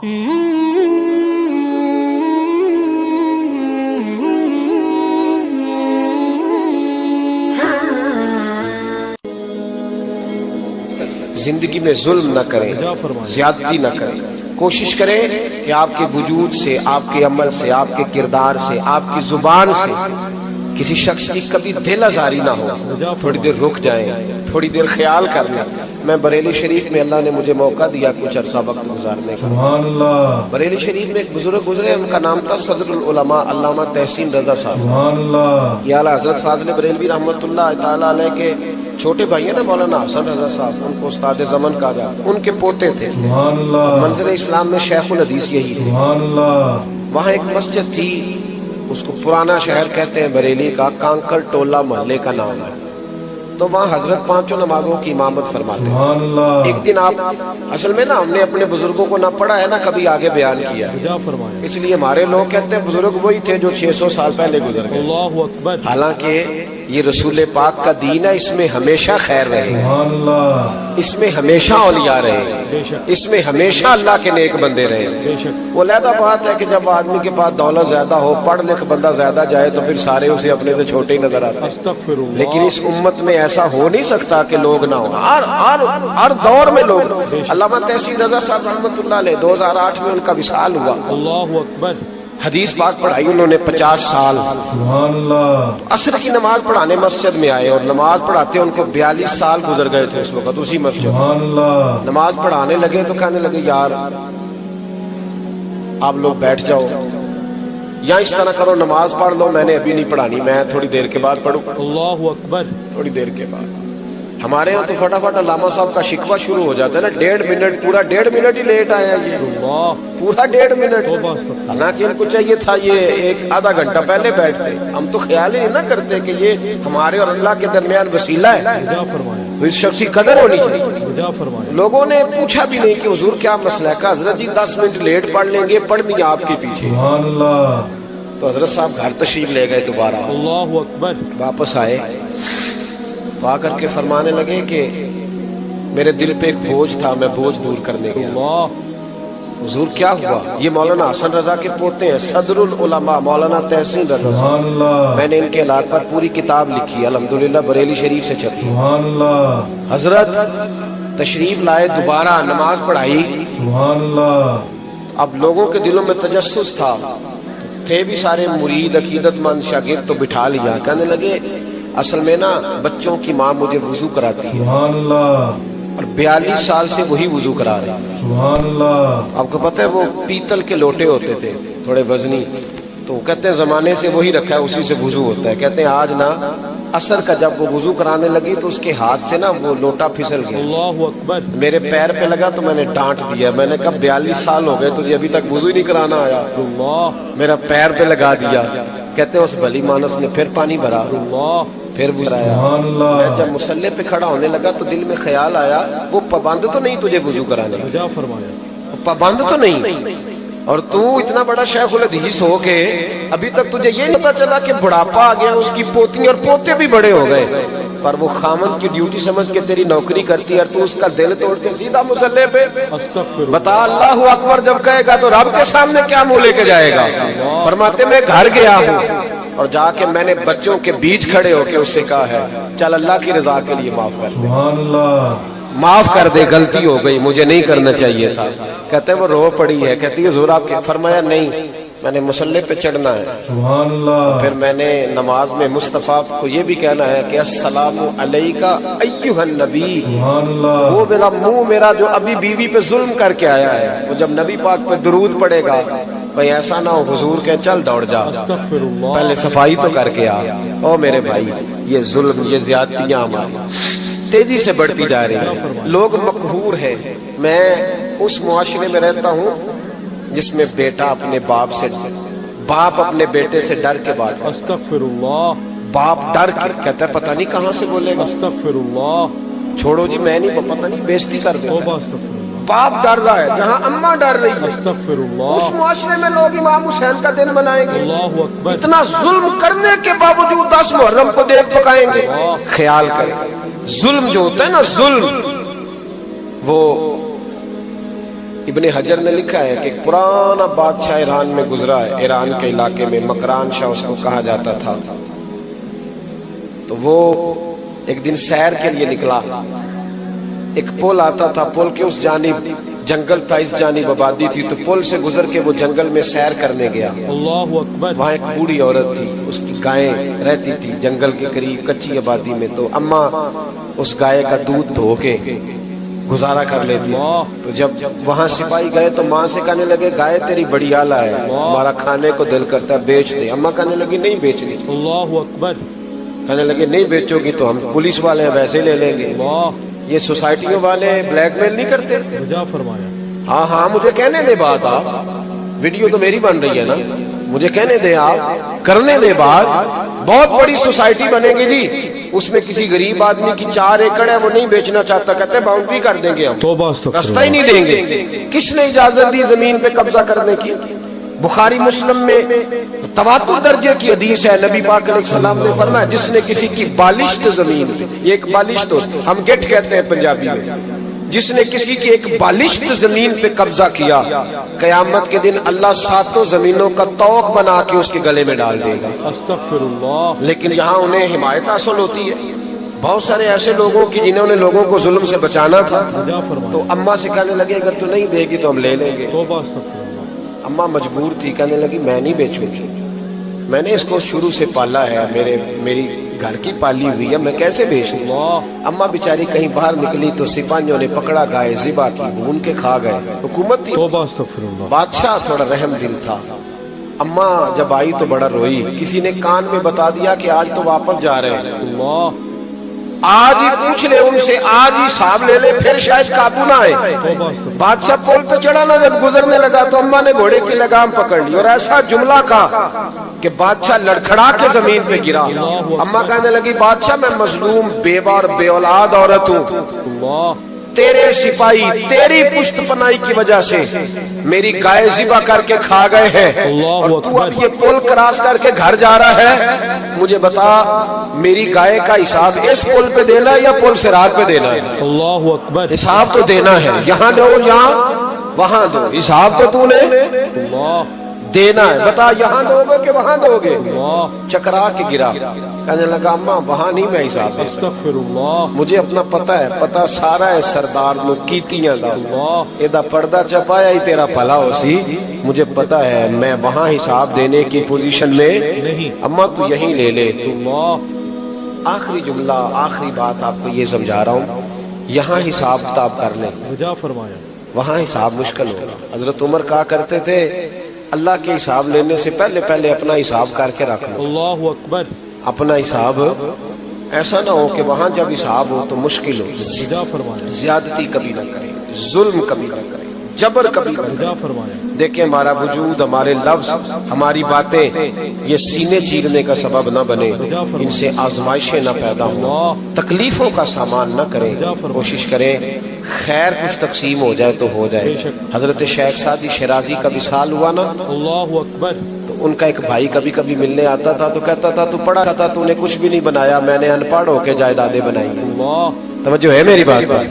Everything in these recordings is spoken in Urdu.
زندگی میں ظلم نہ کریں، زیادتی نہ کریں، کوشش کریں کہ آپ کے وجود سے، آپ کے عمل سے، آپ کے کردار سے، آپ کی زبان سے کسی شخص کی کبھی دل آزاری نہ ہو۔ تھوڑی دیر رک جائیں، تھوڑی دیر خیال کر لیں۔ میں بریلی شریف میں اللہ نے مجھے موقع دیا کچھ عرصہ وقت گزارنے کا۔ سبحان اللہ۔ بریلی شریف میں ایک بزرگ گزرے، ان کا نام تھا صدر العلماء علامہ تحسین رضا صاحب۔ سبحان اللہ۔ یہ اعلیٰ حضرت فاضل بریلوی رحمۃ اللہ تعالیٰ علیہ کے چھوٹے بھائی ہیں نا مولانا حسن رضا صاحب، ان کو استاد زمن کہا جاتا، ان کے پوتے تھے۔ سبحان اللہ۔ منظر اسلام میں شیخ الحدیث یہی تھے۔ سبحان اللہ۔ وہاں ایک مسجد تھی، اس کو پرانا شہر کہتے ہیں، بریلی کا کانکر ٹولہ محلے کا نام ہے۔ تو وہاں حضرت پانچوں نمازوں کی امامت فرماتے ہیں۔ سبحان اللہ۔ ایک دن آپ، اصل میں نا ہم نے اپنے بزرگوں کو نہ پڑھا ہے نہ کبھی آگے بیان کیا ہے، اس لیے ہمارے لوگ کہتے ہیں بزرگ وہی تھے جو 600 سال پہلے گزر گئے۔ اللہ اکبر۔ حالانکہ یہ رسول پاک کا دین ہے، اس میں ہمیشہ خیر رہے، سبحان اللہ۔ اس میں ہمیشہ اولیاء رہے، اس میں ہمیشہ اللہ کے نیک بندے رہے۔ وہ علیحدہ بات ہے کہ جب آدمی کے پاس دولت زیادہ ہو، پڑھ لکھ بندہ زیادہ جائے تو پھر سارے اسے اپنے سے چھوٹے ہی نظر آتے ہیں۔ استغفر اللہ۔ لیکن اس امت میں ایسا ہو نہیں سکتا کہ لوگ نہ ہوں، ہر دور میں لوگ۔ علامہ تحسین رضا صاحب رحمۃ اللہ علیہ 2008 میں ان کا وصال ہوا۔ اللہ اکبر۔ حدیث پاک پڑھائی انہوں نے 50 سال۔ سبحان اللہ۔ عصر کی نماز پڑھانے مسجد میں آئے اور نماز پڑھاتے ان کو 42 سال گزر گئے تھے اس وقت اسی مسجد۔ سبحان اللہ۔ نماز پڑھانے لگے تو کہنے لگے یار آپ لوگ بیٹھ جاؤ یا اس طرح کرو، نماز پڑھ لو، میں نے ابھی نہیں پڑھانی، میں تھوڑی دیر کے بعد پڑھوں۔ اللہ اکبر۔ تھوڑی دیر کے بعد ہمارے یہاں تو فٹافٹ علامہ صاحب کا شکوہ شروع ہو جاتا ہے نا، 1.5 منٹ، پورا 1.5 منٹ ہی لیٹ آیا یہ، اللہ۔ پورا 1.5 منٹ۔ توبہ استغفر۔ حالانکہ ان کو چاہیے تھا یہ ایک آدھا گھنٹہ پہلے بیٹھتے۔ ہم تو خیال ہی نہ کرتے کہ یہ ہمارے اور اللہ کے درمیان وسیلہ ہے، رجا فرمائے، تو اس شخص کی قدر ہونی چاہیے۔ رجا فرمائے۔ لوگوں نے پوچھا بھی نہیں کہ حضور کیا مسئلہ ہے، کہا حضرت جی 10 منٹ لیٹ پڑھ لیں گے، پڑھ دیا آپ کے پیچھے۔ سبحان اللہ۔ تو حضرت صاحب گھر تشریف لے گئے دوبارہ، اللہ اکبر۔ واپس آئے تو آ کر کے فرمانے لگے کہ میرے دل پہ ایک بوجھ تھا، میں بوجھ دور کرنے گیا۔ اللہ۔ حضور کیا ہوا؟ یہ مولانا حسن رضا کے پوتے ہیں، صدر العلماء مولانا تحسین رضا صاحب۔ سبحان اللہ۔ میں نے ان کے علاج پر پوری کتاب لکھی، الحمدللہ بریلی شریف سے چھپی۔ سبحان اللہ۔ حضرت تشریف لائے، دوبارہ نماز پڑھائی۔ سبحان اللہ۔ اب لوگوں کے دلوں میں تجسس تھا، تھے بھی سارے مرید عقیدت مند شاگرد، تو بٹھا لیا، کہنے لگے اصل میں نا بچوں کی ماں مجھے وضو کراتی ہے سبحان اللہ۔ اور 42 سال سے وہی وضو کرا رہے ہیں۔ سبحان اللہ۔ آپ کو پتہ ہے وہ پیتل کے لوٹے ہوتے تھے تھوڑے وزنی، تو کہتے ہیں زمانے سے وہی رکھا ہے، اسی سے وضو ہوتا ہے۔ کہتے ہیں آج نا عصر کا جب وہ وضو کرانے لگی تو اس کے ہاتھ سے نا وہ لوٹا پھسل گیا، اللہ اکبر۔ میرے پیر پہ لگا تو میں نے ڈانٹ دیا، میں نے کہا 42 سال ہو گئے تجھے ابھی تک وضو ہی نہیں کرانا آیا، اللہ۔ میرا پیر پہ لگا دیا۔ کہتے ہیں اس بھلی مانس نے پھر پانی بھرا، اللہ۔ پھر گزرایا۔ سبحان اللہ۔ میں جب مسلح پہ کھڑا ہونے لگا تو دل میں خیال آیا وہ پابند تو نہیں تجھے وضو کرانے، رجا فرمائے۔ پابند تو نہیں، اور تو اتنا بڑا شیخ الحدیث ہو کے ابھی تک تجھے یہ پتا چلا کہ بڑھاپا آ گیا، اس کی پوتی اور پوتے بھی بڑے ہو گئے، پر وہ خامن کی ڈیوٹی سمجھ کے تیری نوکری کرتی ہے اور تو اس کا دل توڑ کے سیدھا مسلح پہ۔ استغفر اللہ۔ بتا اللہ اکبر جب کہے گا تو رب کے سامنے کیا منہ لے کے جائے گا؟ فرماتے میں گھر گیا ہوں اور جا کے میں نے بچوں کے بیچ کھڑے ہو کے اس سے کہا ہے چل اللہ کی رضا کے لیے معاف کر دے، سبحان اللہ۔ معاف کر دے، غلطی ہو گئی، مجھے نہیں کرنا چاہیے تھا۔ کہتے ہیں وہ رو پڑی ہے، کہتی ہے حضور آپ کے، فرمایا نہیں میں نے مسلح پہ چڑھنا ہے۔ سبحان اللہ۔ پھر میں نے نماز میں مصطفیٰ کو یہ بھی کہنا ہے کہ السلام علیکہ ایھا النبی، سبحان اللہ۔ وہ میرا منہ میرا جو ابھی بیوی پہ ظلم کر کے آیا ہے، وہ جب نبی پاک پہ درود پڑے گا کہیں ایسا نہ ہو حضور کہ چل دوڑ جا، استغفر اللہ۔ پہلے صفائی تو کر کے آ۔ او میرے بھائی، یہ ظلم، یہ زیادتیاں ہماری تیزی سے بڑھتی جا رہی ہیں، لوگ مقہور ہیں۔ میں اس معاشرے میں رہتا ہوں جس میں بیٹا اپنے باپ سے، باپ اپنے بیٹے سے ڈر کے بات کرتا ہے، استغفر اللہ۔ باپ ڈر کے کہتا ہے پتہ نہیں کہاں سے بولے گا، استغفر اللہ۔ چھوڑو جی میں نہیں، پتہ نہیں بےزتی کر دے، توبہ استغفر اللہ۔ باپ ڈر رہا ہے جہاں اماں ڈر رہی ہے۔ استغفر اس اللہ۔ معاشرے میں لوگ امام حسین کا دن منائیں گے، اللہ اکبر۔ اتنا ظلم کرنے کے باوجود 10 محرم کو دیکھ پکائیں گے۔ خیال کریں، ظلم جو ہوتا ہے نا، ظلم وہ ابن حجر نے لکھا ہے کہ ایک پرانا بادشاہ ایران میں گزرا ہے، ایران کے علاقے میں مکران شاہ اس کو کہا جاتا تھا۔ تو وہ ایک دن سیر کے لیے نکلا، ایک پل آتا تھا، پل کے اس جانب جنگل تھا، اس جانب آبادی تھی، تو پل سے گزر کے وہ جنگل میں سیر کرنے گیا۔ اللہ اکبر۔ وہاں ایک بوڑھی عورت تھی، اس کی گائیں رہتی تھی جنگل کے قریب کچی آبادی میں، تو اماں اس گائے کا دودھ دھو کے گزارا کر لیتی تھی۔ تو جب وہاں سپاہی گئے تو ماں سے کہنے لگے گائے تیری بڑی اعلیٰ ہے، ہمارا کھانے کو دل کرتا ہے، بیچ دے۔ اماں کہنے لگی نہیں بیچنی۔ اللہ اکبر۔ کہنے لگے نہیں بیچو گی تو ہم پولیس والے ہیں ویسے لے لیں گے۔ اللہ، یہ سوسائٹیوں والے بلیک میل نہیں کرتے؟ بجا فرمایا۔ ہاں ہاں مجھے کہنے دے بات، آپ ویڈیو تو میری بن رہی ہے نا، مجھے کہنے دے، آپ کرنے دے بات۔ بہت بڑی سوسائٹی بنے گی جی، اس میں کسی غریب آدمی کی 4 ایکڑ ہے، وہ نہیں بیچنا چاہتا، کہتے باؤنڈری کر دیں گے ہم، توبہ استغفر رستہ ہی اللہ۔ نہیں دیں گے۔ کس نے اجازت دی زمین پہ قبضہ کرنے کی؟ بخاری مسلم میں تواتر درجے کی حدیث ہے، نبی پاک علیہ السلام نے فرمایا جس نے کسی کی بالشت زمین پہ، یہ ایک بالشت ہم گٹ کہتے ہیں پنجابی میں، جس نے کسی کی ایک بالشت زمین پہ قبضہ کیا، قیامت کے دن اللہ 7 زمینوں کا طوق بنا کے اس کے گلے میں ڈال دے گا۔ استغفر اللہ۔ لیکن یہاں انہیں حمایت حاصل ہوتی ہے بہت سارے ایسے لوگوں کی جنہوں نے لوگوں کو ظلم سے بچانا تھا، بجا فرمایا۔ تو اماں سے کہنے لگے اگر تو نہیں دے گی تو ہم لے لیں گے۔ توبہ استغفر اللہ۔ اماں مجبور تھی، کہنے لگی میں نہیں بیچوں گی، میں نے اس کو شروع سے پالا ہے، میری گھر کی پالی ہوئی ہے، میں کیسے بیچ دوں؟ اللہ، اماں بیچاری کہیں باہر نکلی تو سپاہیوں نے پکڑا، گائے ذبح کی، بھون کے کھا گئے۔ حکومت تھی، توبہ استغفر اللہ۔ بادشاہ تھوڑا رحم دل تھا۔ اماں جب آئی تو بڑا روئی، کسی نے کان میں بتا دیا کہ آج تو واپس جا رہے ہیں، اللہ، آج ہی پوچھ لے ان سے، آج ہی حساب لے لے، پھر شاید قابو نہ آئے۔ توبہ استغفر۔ بادشاہ پل پہ چڑھا نا، جب گزرنے لگا تو اماں نے گھوڑے کی لگام پکڑ لی اور ایسا جملہ کہا کہ بادشاہ لڑکھڑا کے زمین پہ گرا۔ اماں کہنے لگی بادشاہ میں مظلوم بیوہ اور بے اولاد عورت ہوں، اللہ، تیرے سپاہی تیری پشت پناہی کی وجہ سے میری گائے ذبح کر کے کھا گئے ہیں، اور تو اب یہ پل کراس کر کے گھر جا رہا ہے، مجھے بتا میری گائے کا حساب اس پل پہ دینا ہے یا پل صراط پہ دینا ہے؟ اللہ اکبر۔ حساب تو دینا ہے، یہاں دو یہاں وہاں دو، حساب تو تو نے اللہ، دینا ہے، بتا یہاں دو گے کہ وہاں دو گے؟ اللہ، چکرا کے گرا، کہنے لگا اماں وہاں نہیں میں حساب دے، استغفر اللہ۔ مجھے اپنا پتہ ہے، پتہ سارا ہے سردار نو کیتیاں دا، اللہ، ایدہ پردہ چپایا ہی تیرا پلا ہو سی، مجھے پتہ ہے میں وہاں حساب دینے کی پوزیشن میں نہیں۔ اماں تو یہیں لے لے۔ اللہ، آخری جملہ، آخری بات آپ کو یہ سمجھا رہا ہوں، یہاں حساب کتاب کر لیں، بجا فرمایا۔ وہاں حساب مشکل ہوگا۔ حضرت عمر کہا کرتے تھے اللہ کے حساب لینے سے پہلے اپنا حساب کر کے رکھ لو، اللہ اکبر۔ اپنا حساب ایسا نہ ہو کہ وہاں جب حساب ہو تو مشکل ہو۔ بجا فرمایا۔ زیادتی کبھی نہ کریں، ظلم کبھی نہ کریں، جبر کبھی نہ کریں۔ بجا فرمایا۔ دیکھیں ہمارا وجود، ہمارے لفظ، ہماری باتیں یہ سینے چیرنے کا سبب نہ بنے، ان سے آزمائشیں نہ پیدا ہوں، تکلیفوں کا سامان نہ کریں، کوشش کریں خیر کچھ تقسیم ہو جائے تو ہو جائے۔ حضرت شیخ سعدی شیرازی کا وصال ہوا نا، اللہ اکبر۔ تو ان کا ایک بھائی کبھی کبھی ملنے آتا تھا تو کہتا تھا تو پڑھا تھا، تو نے کچھ بھی نہیں بنایا، میں نے ان پڑھ ہو کے جائیدادیں بنائی ہیں۔ اللہ، توجہ ہے میری بات پر؟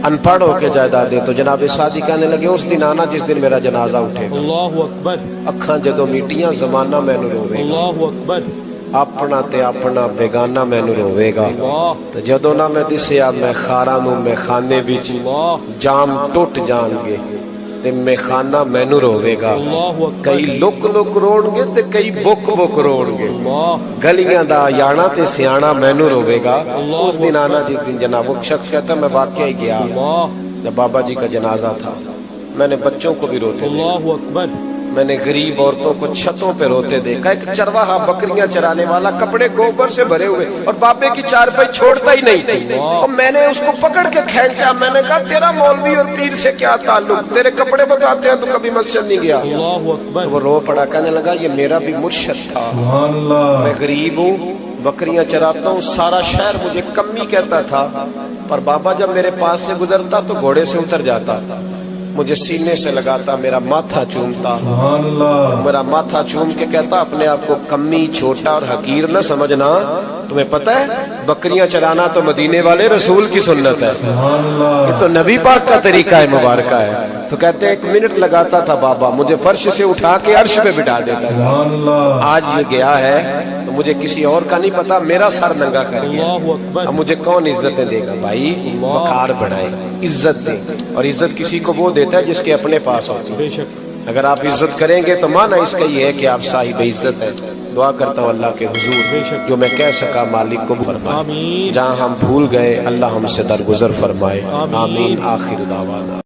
ان پڑھ ہو کے جائیدادیں۔ تو جناب سعدی کہنے لگے اس دن آنا جس دن میرا جنازہ اٹھے گا، اللہ اکبر۔ اکھاں جدوں میٹیاں زمانہ مینو روے گا، اللہ اکبر۔ اپنا تے اپنا بیگانہ مینو روے گا، اللہ، تو جدوں نہ میں دسیا میں خاراں نوں میں خانے وچ اللہ، جام ٹوٹ جان گے تے میں خانہ مینو روے گا، اللہ اکبر۔ کئی لک لک روڑ گے تے کئی بک بک روڑ گے، اللہ، گلیاں دا یانا تے سیانا مینو روے گا۔ اس دن آنا جس دن جناب، وہ شخص کہتا میں واقعہ ہی گیا، اللہ، جب بابا جی کا جنازہ تھا، میں نے بچوں کو بھی روتے دیکھا، اللہ اکبر۔ میں نے غریب عورتوں کو چھتوں پہ روتے دیکھا، ایک چرواہا بکریاں چرانے والا کپڑے گوبر سے بھرے ہوئے اور بابے کی چارپائی چھوڑتا ہی نہیں، اور میں نے اس کو پکڑ کے کھینچا، میں نے کہا تیرا مولوی اور پیر سے کیا تعلق، تیرے کپڑے بتاتے ہیں تو کبھی مسجد نہیں گیا۔ اللہ اکبر۔ وہ رو پڑا، کہنے لگا یہ میرا بھی مرشد تھا، سبحان اللہ، میں غریب ہوں، بکریاں چراتا ہوں، سارا شہر مجھے کمی کہتا تھا، پر بابا جب میرے پاس سے گزرتا تو گھوڑے سے اتر جاتا، مجھے سینے سے لگاتا، میرا ماتھا چومتا، سبحان اللہ، میرا ماتھا چوم کے کہتا اپنے آپ کو کمی، چھوٹا اور حقیر نہ سمجھنا، تمہیں پتہ ہے بکریاں چرانا تو مدینے والے رسول کی سنت ہے، سبحان اللہ یہ تو نبی پاک کا طریقہ ہے مبارکہ ہے۔ تو کہتے ہیں 1 منٹ لگاتا تھا بابا، مجھے فرش سے اٹھا کے عرش پہ بٹھا دیتا تھا، سبحان اللہ آج یہ گیا ہے تو مجھے کسی اور کا نہیں پتا، میرا سر ننگا کر گیا، اللہ اکبر اب مجھے کون عزتیں دے گا؟ بھائی وقار بڑھائے، عزت دے، اور عزت کسی کو وہ دیتا ہے جس کے اپنے پاس ہوتی ہے۔ بے شک اگر آپ عزت کریں گے تو معنی اس کا یہ ہے کہ آپ صاحب عزت ہیں۔ دعا کرتا ہوں اللہ کے حضور جو میں کہہ سکا مالک کو فرمائے، آمین جہاں ہم بھول گئے اللہ ہم سے درگزر فرمائے، آمین۔ آخر دعوانا